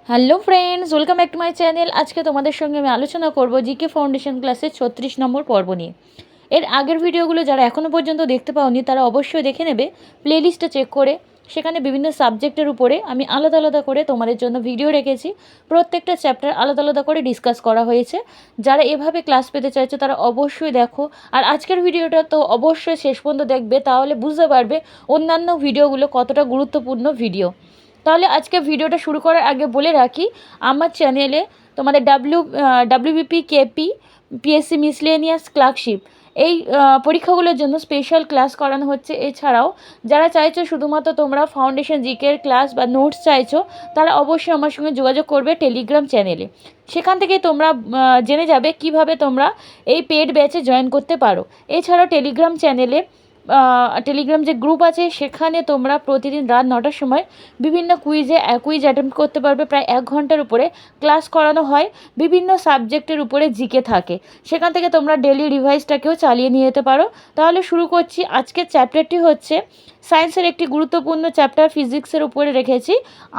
Hello friends, welcome back to my channel. আজকে তোমাদের সঙ্গে আমি আলোচনা করব জিকে ফাউন্ডেশন ক্লাসের 36 নম্বর পর্ব নিয়ে। এর আগের ভিডিওগুলো যারা এখনও পর্যন্ত দেখতে পাওনি তারা অবশ্যই দেখে নেবে প্লেলিস্টটা চেক করে। সেখানে বিভিন্ন সাবজেক্টের উপরে আমি আলাদা আলাদা করে তোমাদের জন্য ভিডিও রেখেছি। প্রত্যেকটা চ্যাপ্টার আলাদা আলাদা করে ডিসকাস করা হয়েছে। যারা এভাবে ক্লাস পেতে চাইছো তারা অবশ্যই দেখো। আর আজকের ভিডিওটা তো অবশ্যই শেষ পর্যন্ত দেখবে, তাহলে বুঝতে পারবে অন্যান্য ভিডিওগুলো কতটা গুরুত্বপূর্ণ ভিডিও। তাহলে আজকে ভিডিওটা শুরু করার আগে বলে রাখি, আমার চ্যানেলে তোমাদের WBP KP PSC miscellaneous clerkship এই পরীক্ষাগুলোর জন্য স্পেশাল ক্লাস করানো হচ্ছে। এছাড়াও যারা চাইছো শুধুমাত্র তোমরা ফাউন্ডেশন জিকের ক্লাস বা নোটস চাইছো, তারা অবশ্যই আমার সঙ্গে যোগাযোগ করবে টেলিগ্রাম চ্যানেলে। সেখান থেকে তোমরা জেনে যাবে কিভাবে তোমরা এই পেড ব্যাচে জয়েন করতে পারো। এছাড়াও টেলিগ্রাম চ্যানেলে টেলিগ্রাম যে গ্রুপ আছে সেখানে তোমরা প্রতিদিন রাত 9টার সময় বিভিন্ন কুইজ অ্যাটেম্প্ট করতে পারবে। প্রায় 1 ঘন্টার উপরে ক্লাস করানো হয়, বিভিন্ন সাবজেক্টের উপরে জিকে থাকে। সেখান থেকে তোমরা ডেলি রিভাইজটাকেও চালিয়ে নিয়ে যেতে পারো। তাহলে শুরু করছি। আজকের চ্যাপ্টারটি হচ্ছে সায়েন্সের একটি গুরুত্বপূর্ণ চ্যাপ্টার, ফিজিক্সের উপরে রেখেছি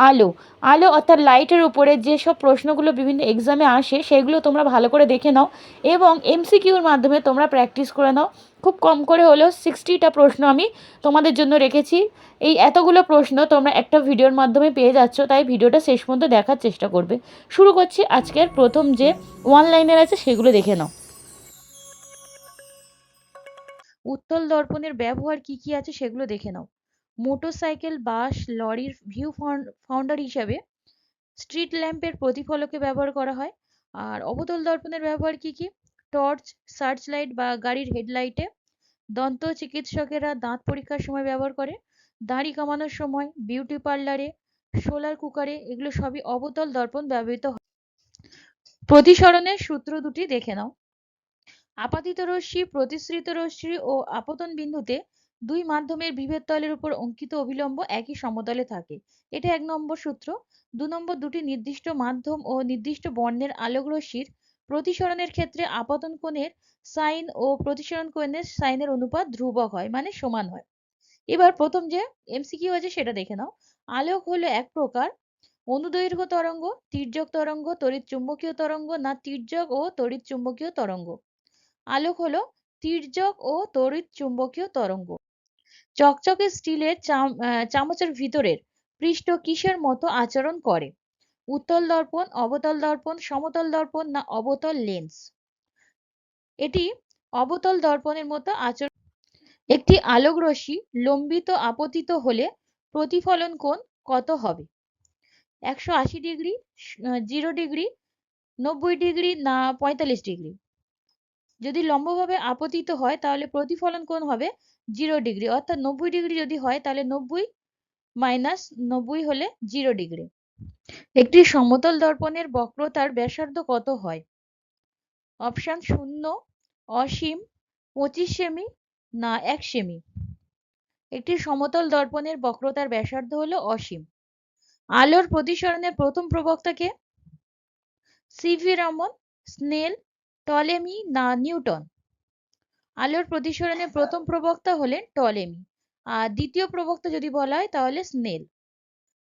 আলো। আলো অর্থাৎ লাইটের উপরে যেসব প্রশ্নগুলো বিভিন্ন এক্সামে আসে সেগুলো তোমরা ভালো করে দেখে নাও এবং এমসিকিউর মাধ্যমে তোমরা প্র্যাকটিস করে নাও। খুব কম করে হলেও 60টা প্রশ্ন আমি তোমাদের জন্য রেখেছি। এই এতগুলো প্রশ্ন তোমরা একটা ভিডিওর মাধ্যমে পেয়ে যাচ্ছ, তাই ভিডিওটা শেষ পর্যন্ত দেখার চেষ্টা করবে। শুরু করছি। আজকের প্রথম যে ওয়ান লাইনের আছে সেগুলো দেখে নাও। উত্তল দর্পণের ব্যবহার কি কি আছে সেগুলো দেখে নাও। মোটরসাইকেল, বাস, লরির ভিউ ফাউন্ডার হিসাবে স্ট্রিট ল্যাম্পের প্রতিফলকে ব্যবহার করা হয়। আর অবতল দর্পণের ব্যবহার কি কি? টর্চ, সার্চ লাইট বা গাড়ির হেডলাইটে। দন্ত চিকিৎসকেরা দাঁত পরীক্ষার সময় ব্যবহার করে। দাড়ি কামানোর সময়, বিউটি পার্লারে, সোলার কুকারে, এগুলো সবই অবতল দর্পণ ব্যবহৃত হয়। প্রতিসরণের সূত্র দুটি দেখে নাও। আপাতিত রশ্মি, প্রতিসৃত রশ্মি ও আপতন বিন্দুতে দুই মাধ্যমের বিভেদ তলের উপর অঙ্কিত অভিলম্ব একই সমতলে থাকে। এটা 1 নম্বর সূত্র। 2 নম্বর, দুটি নির্দিষ্ট মাধ্যম ও নির্দিষ্ট বর্ণের আলোক রশ্মির প্রতিসরণের ক্ষেত্রে আপতন কোণের সাইন ও প্রতিসরণ কোণের সাইনের অনুপাত ধ্রুবক হয়, মানে সমান হয়। এবার প্রথম যে এমসিকিউ আছে সেটা দেখে নাও। আলোক হলো এক প্রকার অনুদৈর্ঘ্য তরঙ্গ, তির্যক তরঙ্গ, তড়িৎ চুম্বকীয় তরঙ্গ না তির্যক ও তড়িৎ চুম্বকীয় তরঙ্গ? আলোক হলো তির্যক ও তড়িৎ চুম্বকীয় তরঙ্গ। চকচকে স্টিলের চামচের ভিতরের পৃষ্ঠ কিসের মতো আচরণ করে? উত্তল দর্পণ, অবতল দর্পণ, সমতল দর্পণ না অবতল লেন্স? এটি অবতল দর্পণের মতো আচরণ। একটি আলোক রশ্মি লম্বিত আপতিত হলে প্রতিফলন কোণ কত হবে? 180 ডিগ্রি, 0 ডিগ্রি, 90 ডিগ্রি না 45 ডিগ্রি? যদি লম্বভাবে আপতিত হয় তাহলে প্রতিফলন কোণ হবে 0 ডিগ্রি, অর্থাৎ 90 ডিগ্রি যদি হয় তাহলে 90 মাইনাস 90 হলে 0 ডিগ্রি। একটি সমতল দর্পণের বক্রতার ব্যাসার্ধ কত হয়? অপশন 0, অসীম, 25 সেমি না 1 সেমি? একটি সমতল দর্পণের বক্রতার ব্যাসার্ধ হলো অসীম। আলোর প্রতিসরণের প্রথম প্রবক্তা কে? সিভি রমন, স্নেল, টলেমি না নিউটন? আলোর প্রতিসরণের প্রথম প্রবক্তা হলেন টলেমি, আর দ্বিতীয় প্রবক্তা যদি বলা হয় তাহলে স্নেল।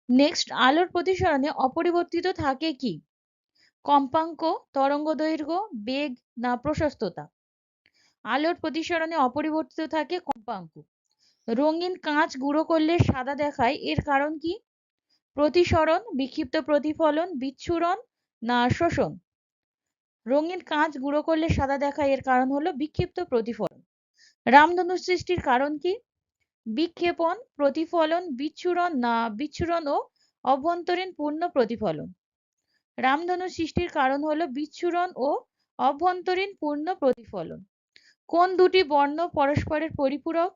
নেক্সট, আলোর প্রতিসরণে অপরিবর্তিত থাকে কি? কম্পাঙ্ক, তরঙ্গদৈর্ঘ্য, বেগ না প্রশস্ততা? আলোর প্রতিসরণে অপরিবর্তিত থাকে কম্পাঙ্ক। রঙিন কাঁচ গুঁড়ো করলে সাদা দেখায়, এর কারণ কি? প্রতিসরণ, বিক্ষিপ্ত প্রতিফলন, বিচ্ছুরণ না শোষণ? রঙিন কাঁচ গুঁড়ো করলে সাদা দেখায়, এর কারণ হলো বিক্ষিপ্ত প্রতিফলন। রামধনু সৃষ্টির কারণ কি? বিক্ষেপণ, প্রতিফলন, বিচ্ছুরণ না বিচ্ছুরণ ও অভ্যন্তরীণ পূর্ণ প্রতিফলন? রামধনু সৃষ্টির কারণ হলো বিচ্ছুরণ ও অভ্যন্তরীণ পূর্ণ প্রতিফলন। কোন দুটি বর্ণ পরস্পরের পরিপূরক?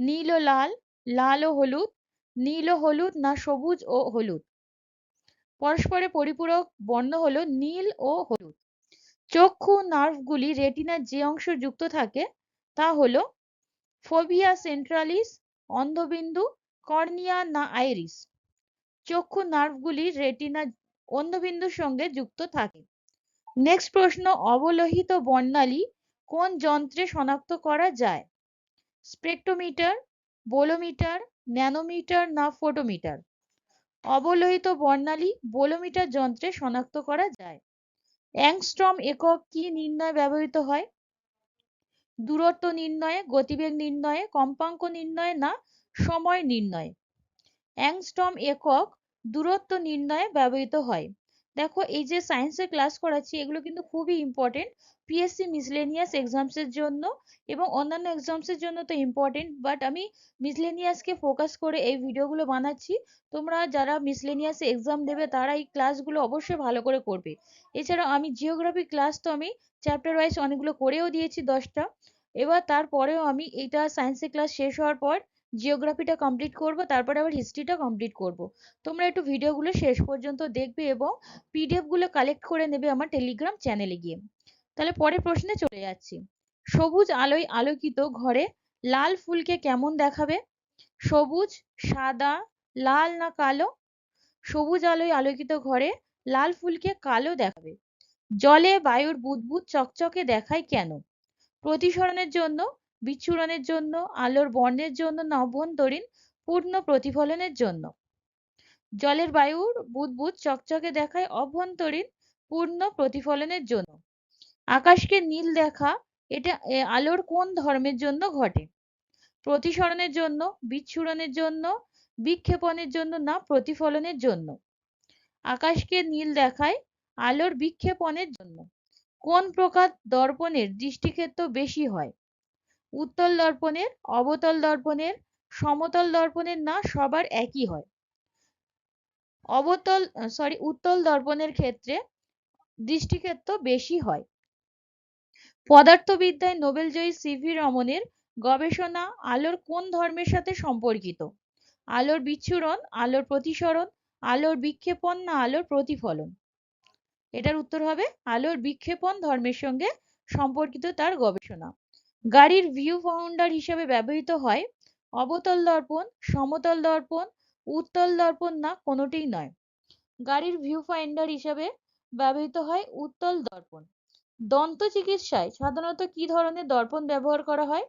নীল ও লাল, লাল ও হলুদ, নীল ও হলুদ না সবুজ ও হলুদ? পরস্পরের পরিপূরক বর্ণ হলো নীল ও হলুদ। চক্ষু নার্ভগুলি রেটিনার যে অংশ যুক্ত থাকে তা হলো ফোভিয়া সেন্ট্রালিস, অন্ধবিন্দু, কর্নিয়া না আইরিস? চক্ষু নার্ভগুলি রেটিনা অন্ধবিন্দুর সঙ্গে যুক্ত থাকে। নেক্সট প্রশ্ন, অবলোহিত বর্ণালী কোন যন্ত্রে শনাক্ত করা যায়? স্পেকট্রোমিটার, বোলোমিটার, ন্যানোমিটার না ফোটোমিটার? অবলোহিত বর্ণালী বোলোমিটার যন্ত্রে শনাক্ত করা যায়। অ্যাংস্ট্রম একক কি নির্ণয়ে ব্যবহৃত হয়? দূরত্ব নির্ণয়ে, গতিবেগ নির্ণয়ে, কম্পাঙ্ক নির্ণয়ে না সময় নির্ণয়ে? অ্যাংস্ট্রম একক দূরত্ব নির্ণয়ে ব্যবহৃত হয়। দেখো এই যে সায়েন্সের ক্লাস করাচ্ছি এগুলো কিন্তু খুবই ইম্পর্টেন্ট পিএসসি মিসলেনিয়াস এক্সামসের জন্য এবং অন্যান্য এক্সামসের জন্য তো ইম্পর্টেন্ট, বাট আমি মিসলেনিয়াসকে ফোকাস করে এই ভিডিওগুলো বানাচ্ছি। তোমরা যারা মিসলেনিয়াসে এক্সাম দেবে তারা এই ক্লাসগুলো অবশ্যই ভালো করে করবে। এছাড়াও আমি জিওগ্রাফি ক্লাস তো আমি চ্যাপ্টার ওয়াইজ অনেকগুলো করেও দিয়েছি 10টা। এবার তারপরেও আমি এইটা সায়েন্সের ক্লাস শেষ হওয়ার পর জিওগ্রাফিটা কমপ্লিট করব, তারপরে আবার হিস্ট্রিটা কমপ্লিট করব। তোমরা একটু ভিডিওগুলো শেষ পর্যন্ত দেখবে এবং পিডিএফ গুলো কালেক্ট করে নেবে আমার টেলিগ্রাম চ্যানেলে গিয়ে। তাহলে পরের প্রশ্নে চলে যাচ্ছি। সবুজ আলোয় আলোকিত ঘরে লাল ফুলকে কেমন দেখাবে? সবুজ, সাদা, লাল না কালো? সবুজ আলোয় আলোকিত ঘরে লাল ফুলকে কালো দেখাবে। জলে বায়ুর বুদবুদ চকচকে দেখায় কেন? প্রতিসরণের জন্য, বিচ্ছুরণের জন্য, আলোর বর্ণের জন্য না অভ্যন্তরীণ পূর্ণ প্রতিফলনের জন্য? জলের বায়ুর বুদবুদ চকচকে দেখায় অভ্যন্তরীণ পূর্ণ প্রতিফলনের জন্য। আকাশকে নীল দেখা এটা আলোর কোন ধর্মের জন্য ঘটে? প্রতিসরণের জন্য, বিচ্ছুরণের জন্য, বিক্ষেপণের জন্য না প্রতিফলনের জন্য? আকাশকে নীল দেখায় আলোর বিক্ষেপণের জন্য। কোন প্রকার দর্পণের দৃষ্টিক্ষেত্র বেশি হয়? উত্তল দর্পণের, অবতল দর্পণের, সমতল দর্পণের না সবার একই হয়? উত্তল দর্পণের ক্ষেত্রে দৃষ্টিক্ষেত্র বেশি হয়। পদার্থবিদ্যায় নোবেলজয়ী সিভি রমনের গবেষণা আলোর কোন ধর্মের সাথে সম্পর্কিত? আলোর বিচ্ছুরণ, আলোর প্রতিসরণ, আলোর বিক্ষেপণ না আলোর প্রতিফলন? এটার উত্তর হবে আলোর বিক্ষেপণ ধর্মের সঙ্গে সম্পর্কিত তার গবেষণা। গাড়ির ভিউ ফাউন্ডার হিসেবে ব্যবহৃত হয় অবতল দর্পণ, সমতল দর্পণ, উত্তল দর্পণ না কোনোটিই নয়? গাড়ির ভিউ ফাইন্ডার হিসেবে ব্যবহৃত হয় উত্তল দর্পণ। দন্ত চিকিৎসায় সাধারণত কি ধরনের দর্পণ ব্যবহার করা হয়?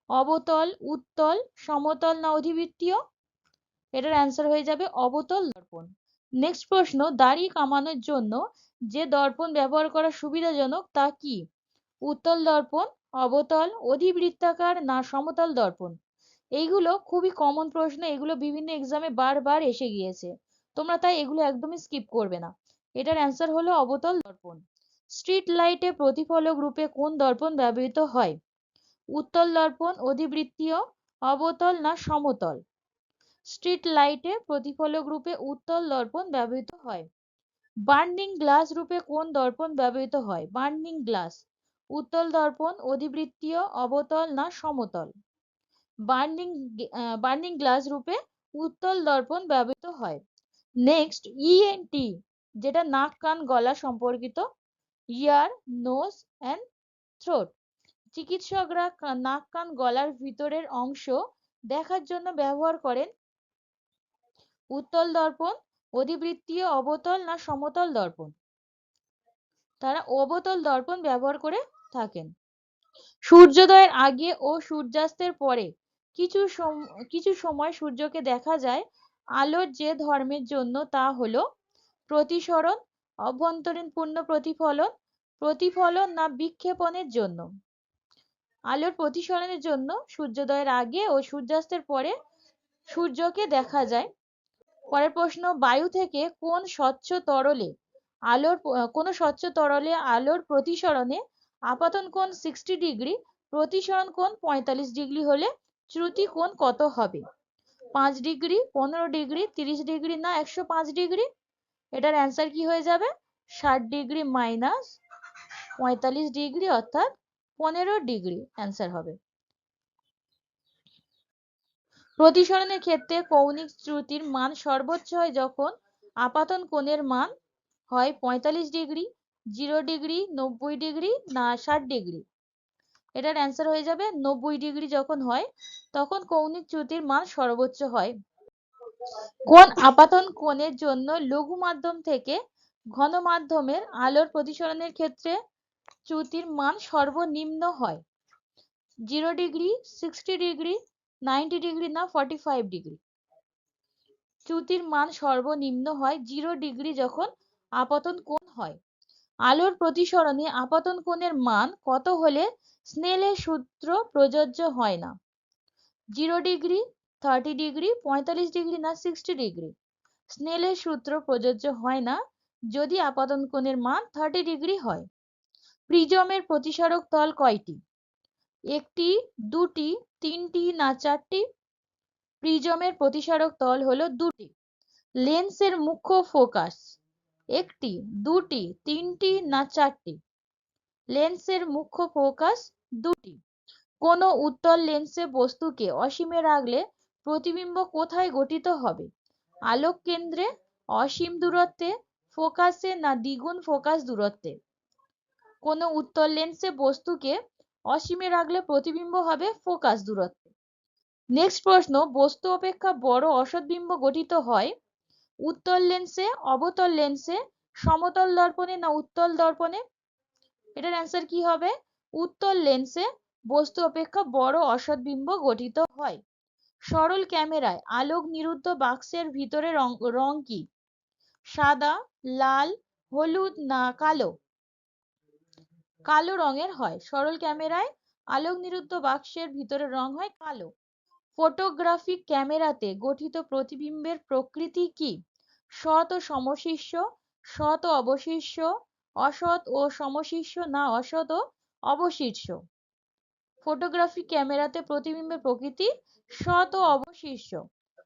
অবতল, উত্তল, সমতল না অধিবৃত্তীয়? এটার অ্যান্সার হয়ে যাবে অবতল দর্পণ। নেক্সট প্রশ্ন, দাড়ি কামানোর জন্য যে দর্পণ ব্যবহার করা সুবিধাজনক তা কি? উত্তল দর্পণ, অবতল, অধিবৃত্তাকার না সমতল দর্পণ? এইগুলো খুবই কমন প্রশ্ন, এগুলো বিভিন্ন এক্সামে বারবার এসে গিয়েছে, তোমরা তাই এগুলো একদমই স্কিপ করবে না। এটার অ্যান্সার হলো অবতল দর্পণ। স্ট্রিট লাইটে প্রতিফলক রূপে কোন দর্পণ ব্যবহৃত হয়? উত্তল দর্পণ, অধিবৃত্তীয়, অবতল না সমতল? স্ট্রিট লাইটে প্রতিফলক রূপে উত্তল দর্পণ ব্যবহৃত হয়। বার্নিং গ্লাস রূপে কোন দর্পণ ব্যবহৃত হয়? বার্নিং গ্লাস, উত্তল দর্পণ, অধিবৃত্তীয়, অবতল না সমতল? বার্নিং গ্লাস রূপে উত্তল দর্পণ ব্যবহৃত হয়। নেক্সট, ইএনটি যেটা নাক কান গলা সম্পর্কিত, ইয়ার, নোজ অ্যান্ড থ্রোট, চিকিৎসকরা নাক কান গলার ভিতরের অংশ দেখার জন্য ব্যবহার করেন উত্তল দর্পণ, অধিবৃত্তীয়, অবতল না সমতল দর্পণ? তারা অবতল দর্পণ ব্যবহার করে থাকেন। সূর্যোদয়ের আগে ও সূর্যাস্তের পরে কিছু সময় সূর্যকে দেখা যায় আলোর যে ধর্মের জন্য তা হলো প্রতিসরণ, অভ্যন্তরীণ পূর্ণ প্রতিফলন, প্রতিফলন না বিক্ষেপণের জন্য? আলোর প্রতিসরণের জন্য সূর্যোদয়ের আগে ও সূর্যাস্তের পরে সূর্যকে দেখা যায়। পরের প্রশ্ন, বায়ু থেকে কোন স্বচ্ছ তরলে আলোর প্রতিসরণে আপাতন কোণ 60 ডিগ্রি, প্রতিসরণ কোণ 45 ডিগ্রি হলে চ্যুতি কোণ কত হবে? 5 ডিগ্রি, 15 ডিগ্রি, 30 ডিগ্রি না 105 ডিগ্রি? এটার অ্যান্সার কি হয়ে যাবে? 60 ডিগ্রি মাইনাস 45 ডিগ্রি অর্থাৎ 15 ডিগ্রি অ্যান্সার হবে। প্রতিসরণের ক্ষেত্রে কৌণিক চ্যুতির মান সর্বোচ্চ হয় যখন আপাতন কোণের মান হয় 45 ডিগ্রি, 0 ডিগ্রি, 90 ডিগ্রি না 60 ডিগ্রি? এটার অ্যান্সার হয়ে যাবে 90 ডিগ্রি যখন হয় তখন কৌণিক চ্যুতির মান সর্বোচ্চ হয়। কোন আপাতন কোণের জন্য লঘু মাধ্যম থেকে ঘন মাধ্যমের আলোর প্রতিসরণের ক্ষেত্রে চ্যুতির মান সর্বনিম্ন হয়? 0 ডিগ্রি, 60 ডিগ্রি, 90 ডিগ্রি না 45 ডিগ্রি? চ্যুতির মান সর্বনিম্ন হয় 0 ডিগ্রি যখন আপতন কোণ হয়। আলোর প্রতিসরণে আপতন কোণের মান কত হলে স্নেলের সূত্র প্রযোজ্য হয় না? 0 ডিগ্রি, 30 ডিগ্রি, 45 ডিগ্রি না 60 ডিগ্রি? স্নেলের সূত্র প্রযোজ্য হয় না যদি আপতন কোণের মান 30 ডিগ্রি হয়। প্রিজমের প্রতিসরক তল কয়টি? একটি, দুটি, তিনটি না চারটি? প্রিজমের প্রতিসরক তল হলো দুটি। লেন্সের মুখ্য ফোকাস একটি, দুটি, তিনটি না চারটি? লেন্সের মুখ্য ফোকাস দুটি। কোন উত্তল লেন্সে বস্তুকে অসীমে রাখলে প্রতিবিম্ব কোথায় গঠিত হবে? আলোক কেন্দ্রে, অসীম দূরত্বে, ফোকাসে না দ্বিগুণ ফোকাস দূরত্বে? কোন উত্তল লেন্সে বস্তুকে অসীমে রাখলে প্রতিবিম্ব হবে ফোকাস দূরত্বে। নেক্সট প্রশ্ন, বস্তু অপেক্ষা বড় অসৎ বিম্ব গঠিত হয় উত্তল লেন্সে, অবতল লেন্সে, সমতল দর্পণে না উত্তল দর্পণে? এটার অ্যান্সার কি হবে? উত্তল লেন্সে বস্তু অপেক্ষা বড় অসৎ বিম্ব গঠিত হয়। সরল ক্যামেরায় আলোক নিরুদ্ধ বাক্সের ভিতরে রং কি? সাদা, লাল, হলুদ না কালো? কালো রঙের হয়। সরল ক্যামেরায় আলোক নিরুদ্ধ বাক্সের ভিতরে রং হয় কালো। ফটোগ্রাফিক ক্যামেরাতে গঠিত প্রতিবিম্বের প্রকৃতি কি? সৎ ও সমশীর্ষ, সৎ ও অবশীর্ষ, অসৎ ও সমশীর্ষ না অসৎ ও অবশীর্ষ? ফটোগ্রাফিক ক্যামেরাতে প্রতিবিম্বের প্রকৃতি সৎ ও অবশীর্ষ।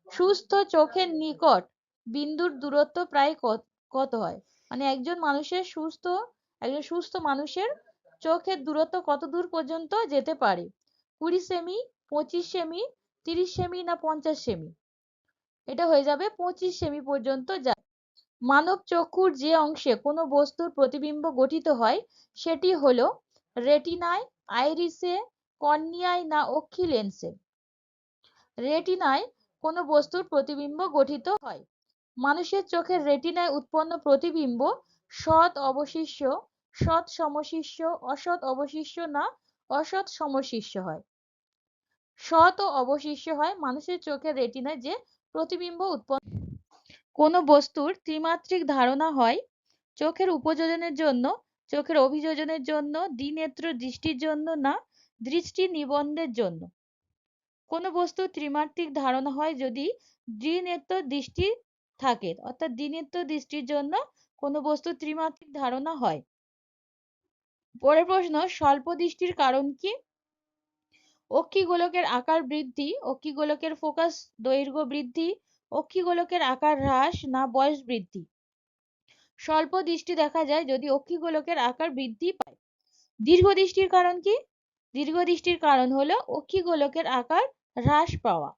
সুস্থ চোখের নিকট বিন্দুর দূরত্ব প্রায় কত হয়? মানে একজন সুস্থ মানুষের চোখের দূরত্ব কত দূর পর্যন্ত যেতে পারে? 20 সেমি, 25 সেমি, 30 সেমি না 50 সেমি? এটা হয়ে যাবে 25 সেমি পর্যন্ত যায়। মানব চক্ষুর যে অংশে কোনো বস্তুর প্রতিবিম্ব গঠিত হয় সেটি হলো রেটিনায়, আইরিসে, কর্নিয়ায় না অক্ষি লেন্সে? রেটিনায় কোনো বস্তুর প্রতিবিম্ব গঠিত হয়। মানুষের চোখের রেটিনায় উৎপন্ন প্রতিবিম্ব সৎ অবশীর্ষ, সৎ সমশীর্ষ, অসৎ অবশীর্ষ না অসৎ সমশীর্ষ হয়? সৎ ও অবশীর্ষ হয় মানুষের চোখের রেটিনায় যে প্রতিবিম্ব উৎপন্ন। কোনো বস্তুর ত্রিমাত্রিক ধারণা হয় চোখের উপযোজনের জন্য, চোখের অভিযোজনের জন্য, দ্বিনেত্র দৃষ্টির জন্য না দৃষ্টি নিবন্ধের জন্য? কোনো বস্তু ত্রিমাত্রিক ধারণা হয় যদি দ্বিনেত্র দৃষ্টি থাকে, অর্থাৎ দ্বিনেত্র দৃষ্টির জন্য কোনো বস্তু ত্রিমাত্রিক ধারণা হয়। পরের প্রশ্ন, স্বল্প দৃষ্টির কারণ কি? অক্ষিগোলকের আকার বৃদ্ধি, অক্ষিগোলকের ফোকাস দৈর্ঘ্য বৃদ্ধি, অক্ষিগোলকের আকার হ্রাস না বয়স বৃদ্ধি? স্বল্প দৃষ্টি দেখা যায় যদি অক্ষিগোলকের আকার বৃদ্ধি পায়। দীর্ঘ দৃষ্টির কারণ কি? দীর্ঘ দৃষ্টির কারণ হলো অক্ষিগোলকের আকার হ্রাস পাওয়া।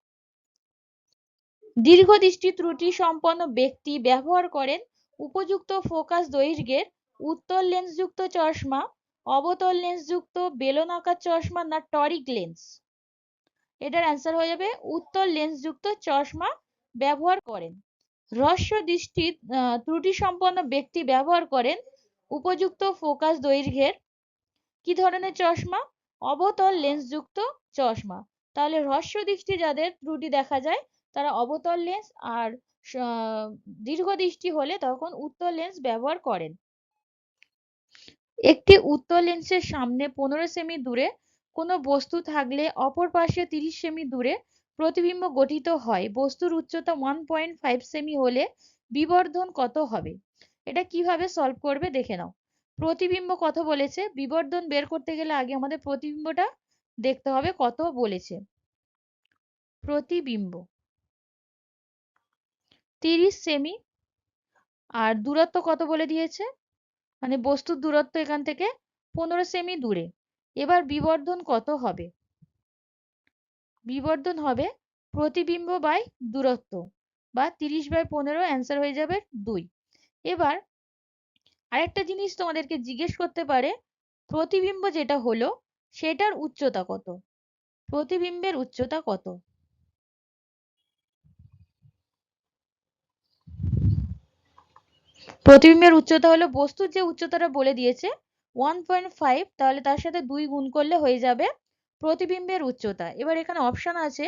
দীর্ঘ দৃষ্টি ত্রুটি সম্পন্ন ব্যক্তি ব্যবহার করেন উপযুক্ত ফোকাস দৈর্ঘ্যের উত্তল লেন্সযুক্ত চশমা, অবতল লেন্সযুক্ত বেলনাকার চশমা না টরিক লেন্স? এটার অ্যান্সার হয়ে যাবে উত্তল লেন্সযুক্ত চশমা ব্যবহার করেন। হ্রস্ব দৃষ্টি ত্রুটি সম্পন্ন ব্যক্তি ব্যবহার করেন উপযুক্ত ফোকাস দৈর্ঘ্যের কি ধরনের চশমা? অবতল লেন্সযুক্ত চশমা। তাহলে হ্রস্ব দৃষ্টি যাদের ত্রুটি দেখা যায় তারা অবতল লেন্স, আর দীর্ঘ দৃষ্টি হলে তখন উত্তল লেন্স ব্যবহার করেন। একটি উত্তল লেন্সের সামনে 15 সেমি দূরে কোনো বস্তু থাকলে অপর পাশে 30 সেমি দূরে প্রতিবিম্ব গঠিত হয়। বস্তুর উচ্চতা 1.5 সেমি হলে বিবর্ধন কত হবে? এটা কিভাবে সলভ করবে দেখে নাও। প্রতিবিম্ব কত বলেছে, বিবর্ধন বের করতে গেলে আগে আমাদের প্রতিবিম্বটা দেখতে হবে কত বলেছে। প্রতিবিম্ব 30 সেমি, আর দূরত্ব কত বলে দিয়েছে, মানে বস্তুর দূরত্ব এখান থেকে 15 সেমি দূরে। এবার বিবর্ধন কত হবে? বিবর্ধন হবে প্রতিবিম্ব বাই দূরত্ব, বা 30/15, অ্যান্সার হয়ে যাবে 2। এবার আরেকটা জিনিস তোমাদেরকে জিজ্ঞেস করতে পারে, প্রতিবিম্ব যেটা হলো সেটার উচ্চতা কত? প্রতিবিম্বের উচ্চতা কত? প্রতিবিম্বের উচ্চতা হলো বস্তুর যে উচ্চতাটা বলে দিয়েছে 1.5, তাহলে তার সাথে 2 গুণ করলে হয়ে যাবে প্রতিবিম্বের উচ্চতা। এবার এখানে অপশন আছে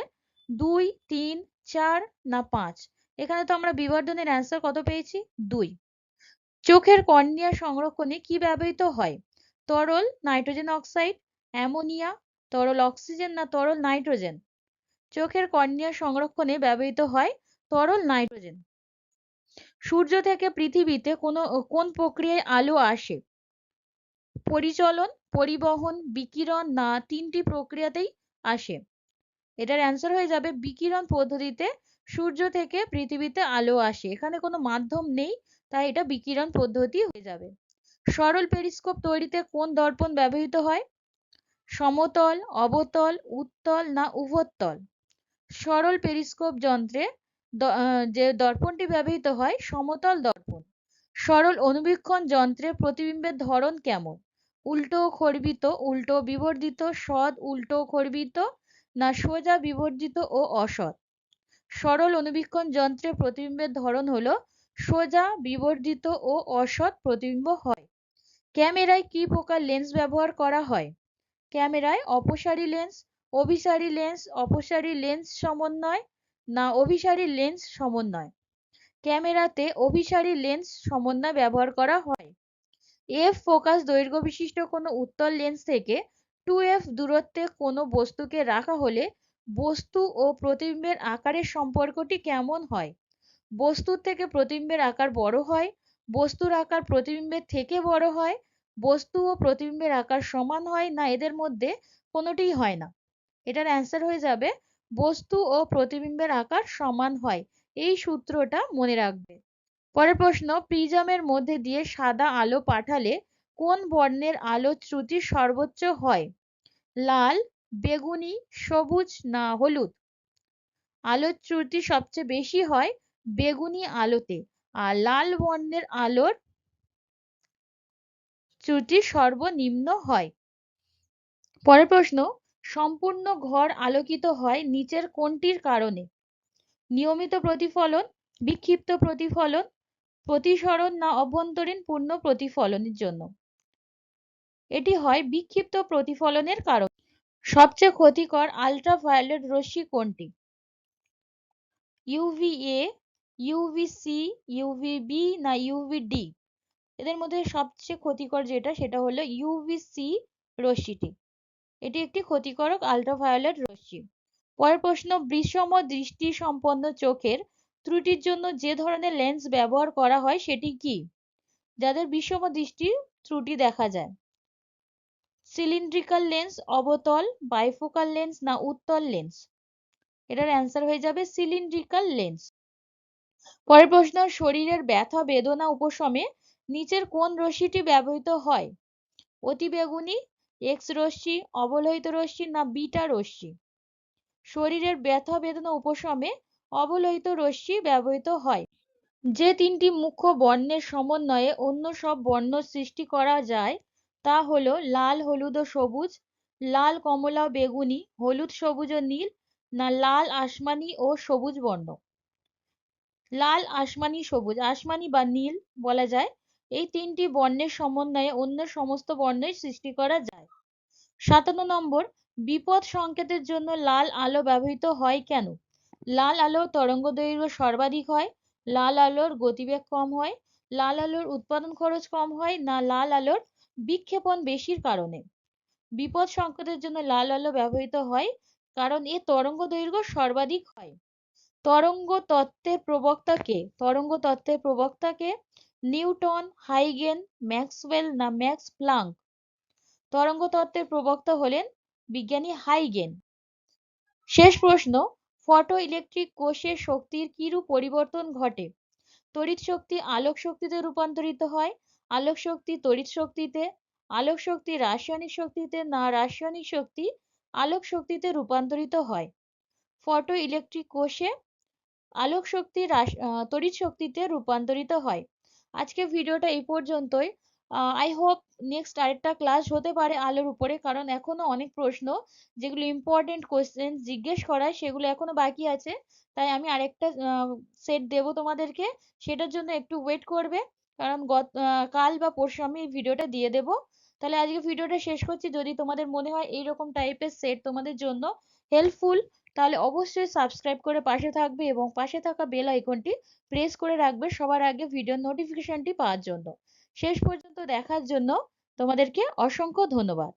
2, 3, 4 না 5। এখানে তো আমরা বিবর্ধনের অ্যান্সার কত পেয়েছি? 2। চোখের কর্নিয়া সংরক্ষণে কি ব্যবহৃত হয়? তরল নাইট্রোজেন অক্সাইড, অ্যামোনিয়া, তরল অক্সিজেন না তরল নাইট্রোজেন? চোখের কর্নিয়া সংরক্ষণে ব্যবহৃত হয় তরল নাইট্রোজেন। সূর্য থেকে পৃথিবীতে কোন প্রক্রিয়ায় আলো আসে? পরিচলন, পরিবহন, বিকিরণ না তিনটি প্রক্রিয়াতেই আসে? এটার অ্যান্সার হয়ে যাবে বিকিরণ পদ্ধতিতে সূর্য থেকে পৃথিবীতে আলো আসে। এখানে কোনো মাধ্যম নেই, তাই এটা বিকিরণ পদ্ধতি হয়ে যাবে। সরল পেরিস্কোপ তৈরিতে কোন দর্পণ ব্যবহৃত হয়? সমতল, অবতল, উত্তল না উভোত্তল? সরল পেরিস্কোপ যন্ত্রে যে দর্পণটি ব্যবহৃত হয় সমতল দর্পণ। সরল অনুবীক্ষণ যন্ত্রে প্রতিবিম্বের ধরন কেমন? উল্টো খর্বিত, উল্টো বিবর্ধিত, সৎ উল্টো খর্বিত না সোজা বিবর্ধিত ও অসৎ? সরল অনুবীক্ষণ যন্ত্রে প্রতিবিম্বের ধরন হলো সোজা বিবর্ধিত ও অসৎ প্রতিবিম্ব হয়। ক্যামেরায় কি প্রকার লেন্স ব্যবহার করা হয়? ক্যামেরায় অপসারী লেন্স, অভিসারী লেন্স, অপসারী লেন্স সমন্বয় না অভিসারী লেন্স সমন্বয়? ক্যামেরাতে অভিসারী লেন্স সমন্বয় ব্যবহার করা হয়। এফ ফোকাস দৈর্ঘ্য বিশিষ্ট কোনো উত্তল লেন্স থেকে 2f দূরত্বে কোনো বস্তুকে রাখা হলে বস্তু ও প্রতিবিম্বের আকারের সম্পর্কটি কেমন হয়? বস্তুর থেকে প্রতিবিম্বের আকার বড় হয়, বস্তুর আকার প্রতিবিম্বের থেকে বড় হয়, বস্তু ও প্রতিবিম্বের আকার সমান হয় না এদের মধ্যে কোনোটিই হয় না? এটার অ্যান্সার হয়ে যাবে বস্তু ও প্রতিবিম্বের আকার সমান হয়। এই সূত্রটা মনে রাখবে। পরের প্রশ্ন, প্রিজমের মধ্যে দিয়ে সাদা আলো পাঠালে কোন বর্ণের আলোর চ্যুতি সর্বোচ্চ হয়? লাল, বেগুনি, সবুজ না হলুদ? আলোর চ্যুতি সবচেয়ে বেশি হয় বেগুনি আলোতে, আর লাল বর্ণের আলোর চ্যুতি সর্বনিম্ন হয়। পরের প্রশ্ন, সম্পূর্ণ ঘর আলোকিত হয় নিচের কোনটির কারণে? নিয়মিত প্রতিফলন, বিক্ষিপ্ত প্রতিফলন, প্রতিসরণ না অভ্যন্তরীণ পূর্ণ প্রতিফলনের জন্য? এটি হয় বিক্ষিপ্ত প্রতিফলনের কারণে। সবচেয়ে ক্ষতিকর আল্ট্রাভায়োলেট রশ্মি কোনটি? ইউভিএ, ইউভিসি, ইউভিবি না ইউভিডি? এদের মধ্যে সবচেয়ে ক্ষতিকর যেটা সেটা হলো ইউভিসি রশ্মিটি। এটি একটি ক্ষতিকারক আল্ট্রাভায়োলেট রশ্মি। পরের প্রশ্ন, বিষম দৃষ্টি সম্পন্ন চোখের ত্রুটির জন্য যে ধরনের লেন্স ব্যবহার করা হয় সেটি কি? যাদের বিষম দৃষ্টি ত্রুটি দেখা যায়? সিলিন্ড্রিক্যাল লেন্স, অবতল, বাইফোকাল লেন্স না উত্তল লেন্স? এটার অ্যান্সার হয়ে যাবে সিলিন্ড্রিক্যাল লেন্স। পরের প্রশ্ন, শরীরের ব্যথা বেদনা উপশমে নিচের কোন রশ্মিটি ব্যবহৃত হয়? অতিবেগুনি, এক্স রশ্মি, অবলোহিত রশ্মি না বিটা রশ্মি? শরীরের ব্যথা বেদনা উপশমে অবলোহিত রশ্মি ব্যবহৃত হয়। যে তিনটি মুখ্য বর্ণের সমন্বয়ে অন্য সব বর্ণ সৃষ্টি করা যায় তা হলো লাল, হলুদ ও সবুজ, লাল, কমলা ও বেগুনি, হলুদ, সবুজ ও নীল না লাল, আসমানি ও সবুজ বর্ণ? লাল, আসমানি, সবুজ, আসমানি বা নীল বলা যায়। এই তিনটি বর্ণের সমন্বয়ে অন্য সমস্ত বর্ণের সৃষ্টি করা যায়। 57 নম্বর, বিপদ সংকেতের জন্য লাল আলো ব্যবহৃত হয় কেন? লাল আলোর তরঙ্গদৈর্ঘ্য সর্বাধিক হয়, লাল আলোর গতিবেগ কম হয়, লাল আলোর উৎপাদন খরচ কম হয় না লাল আলোর বিক্ষেপণ বেশির কারণে? বিপদ সংকেতের জন্য লাল আলো ব্যবহৃত হয় কারণ এর তরঙ্গদৈর্ঘ্য সর্বাধিক হয়। তরঙ্গ তত্ত্বের প্রবক্তা কে? তরঙ্গ তত্ত্বের প্রবক্তা কে? নিউটন, হাইগেন, ম্যাক্সওয়েল না ম্যাক্স প্লাঙ্ক? তরঙ্গ তত্ত্বের প্রবক্তা হলেন বিজ্ঞানী হাইগেন। শেষ প্রশ্ন, ফটো ইলেকট্রিক কোষের শক্তির কিরূপ পরিবর্তন ঘটে? তড়িৎ শক্তি আলোক শক্তিতে রূপান্তরিত হয়, আলোক শক্তি তড়িৎ শক্তিতে, আলোক শক্তি রাসায়নিক শক্তিতে না রাসায়নিক শক্তি আলোক শক্তিতে রূপান্তরিত হয়? ফটো ইলেকট্রিক কোষে আলোক শক্তি তড়িৎ শক্তিতে রূপান্তরিত হয়। আজকে ভিডিওটা এই পর্যন্তই। আই হোপ নেক্সট আরেকটা ক্লাস হতে পারে আলোর উপরে, কারণ এখনো অনেক প্রশ্ন যেগুলো ইম্পর্টেন্ট কোশ্চেন জিজ্ঞেস করা সেগুলো এখনো বাকি আছে। তাই আমি আরেকটা সেট দেবো তোমাদেরকে, সেটার জন্য একটু ওয়েট করবে, কারণ কাল বা পরশু আমি এই ভিডিওটা দিয়ে দেবো। তাহলে আজকে ভিডিওটা শেষ করছি। যদি তোমাদের মনে হয় এইরকম টাইপের সেট তোমাদের জন্য হেল্পফুল, তাহলে অবশ্যই সাবস্ক্রাইব করে পাশে থাকবে এবং পাশে থাকা বেল আইকনটি প্রেস করে রাখবে সবার আগে ভিডিওর নোটিফিকেশনটি পাওয়ার জন্য। শেষ পর্যন্ত দেখার জন্য তোমাদেরকে অসংখ্য ধন্যবাদ।